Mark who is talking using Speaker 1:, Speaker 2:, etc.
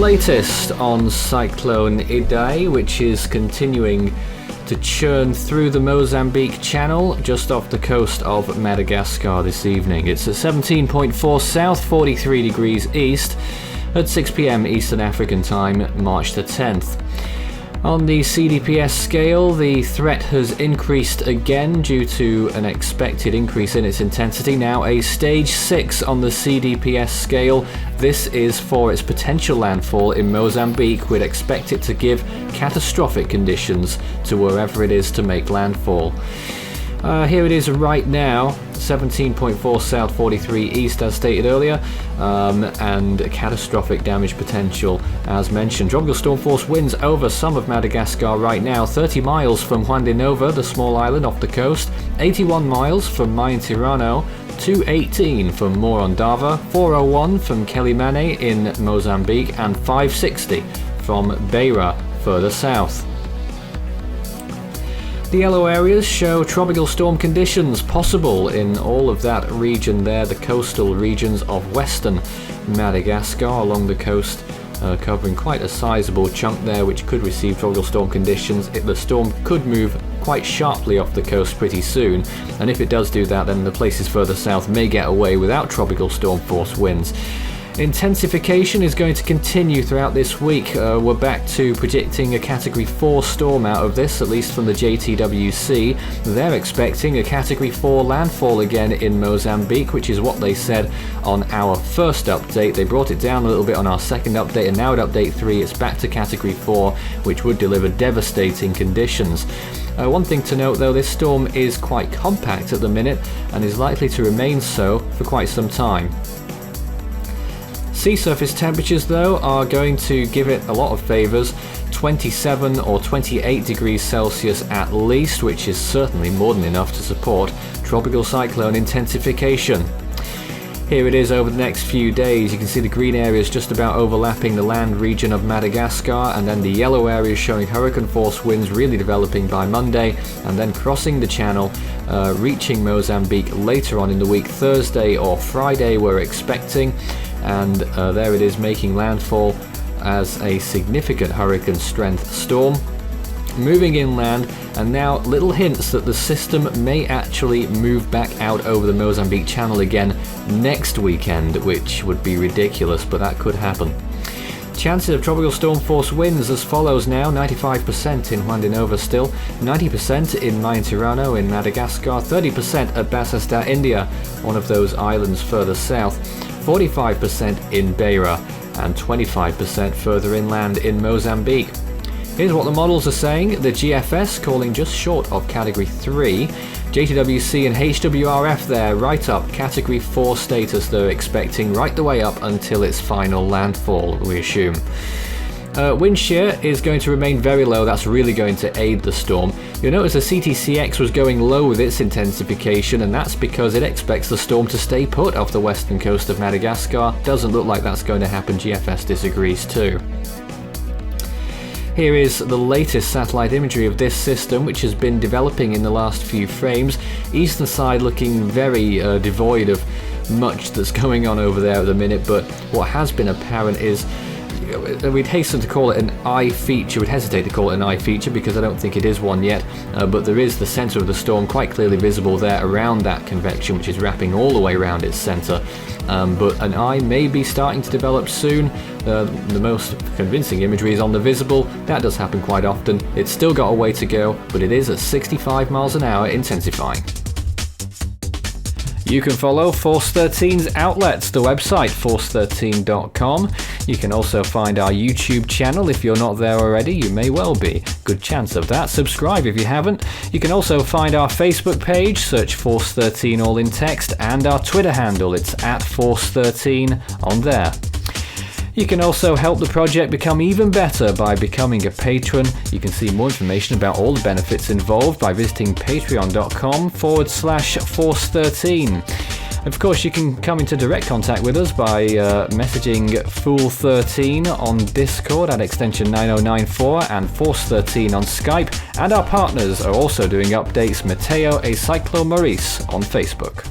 Speaker 1: latest on Cyclone Idai, which is continuing to churn through the Mozambique Channel just off the coast of Madagascar this evening. It's at 17.4 south, 43 degrees east at 6 p.m. Eastern African time, March the 10th. On the CDPS scale, the threat has increased again due to an expected increase in its intensity. Now a stage 6 on the CDPS scale. This is for its potential landfall in Mozambique. We'd expect it to give catastrophic conditions to wherever it is to make landfall. Here it is right now, 17.4 south, 43 east as stated earlier, and catastrophic damage potential as mentioned. Tropical storm force winds over some of Madagascar right now, 30 miles from Juan de Nova, the small island off the coast, 81 miles from Maintirano, 218 from Morondava, 401 from Quelimane in Mozambique, and 560 from Beira further south. The yellow areas show tropical storm conditions possible in all of that region there, the coastal regions of western Madagascar along the coast, covering quite a sizable chunk there which could receive tropical storm conditions. The storm could move quite sharply off the coast pretty soon, and if it does do that, then the places further south may get away without tropical storm force winds. Intensification is going to continue throughout this week. We're back to predicting a Category 4 storm out of this, at least from the JTWC. They're expecting a Category 4 landfall again in Mozambique, which is what they said on our first update. They brought it down a little bit on our second update, and now at update 3 it's back to Category 4, which would deliver devastating conditions. One thing to note though, this storm is quite compact at the minute and is likely to remain so for quite some time. Sea surface temperatures though are going to give it a lot of favours, 27 or 28 degrees Celsius at least, which is certainly more than enough to support tropical cyclone intensification. Here it is over the next few days. You can see the green areas just about overlapping the land region of Madagascar, and then the yellow areas showing hurricane force winds really developing by Monday and then crossing the channel, reaching Mozambique later on in the week. Thursday or Friday we're expecting, and there it is making landfall as a significant hurricane strength storm, moving inland, and now little hints that the system may actually move back out over the Mozambique Channel again next weekend, which would be ridiculous, but that could happen. Chances of tropical storm force winds as follows now: 95% in Juan de Nova still, 90% in Maintirano in Madagascar, 30% at Basastar, India, one of those islands further south, 45% in Beira, and 25% further inland in Mozambique. Here's what the models are saying. The GFS calling just short of Category 3. JTWC and HWRF there right up Category 4 status they're expecting right the way up until its final landfall, we assume. Wind shear is going to remain very low. That's really going to aid the storm. You'll notice the CTCX was going low with its intensification, and that's because it expects the storm to stay put off the western coast of Madagascar. Doesn't look like that's going to happen. GFS disagrees too. Here is the latest satellite imagery of this system, which has been developing in the last few frames. Eastern side looking very devoid of much that's going on over there at the minute, but what has been apparent is, we'd hasten to call it an eye feature. We'd hesitate to call it an eye feature because I don't think it is one yet, but there is the centre of the storm quite clearly visible there around that convection, which is wrapping all the way around its centre. But an eye may be starting to develop soon. The most convincing imagery is on the visible. That does happen quite often. It's still got a way to go, but it is at 65 miles an hour intensifying. You can follow Force 13's outlets, the website force13.com. You can also find our YouTube channel. If you're not there already, you may well be. Good chance of that. Subscribe if you haven't. You can also find our Facebook page, search Force 13 all in text, and our Twitter handle, it's @Force13 on there. You can also help the project become even better by becoming a patron. You can see more information about all the benefits involved by visiting patreon.com/Force13. Of course, you can come into direct contact with us by messaging Fool13 on Discord at extension 9094 and Force13 on Skype. And our partners are also doing updates, Mateo e Cyclone Maurice on Facebook.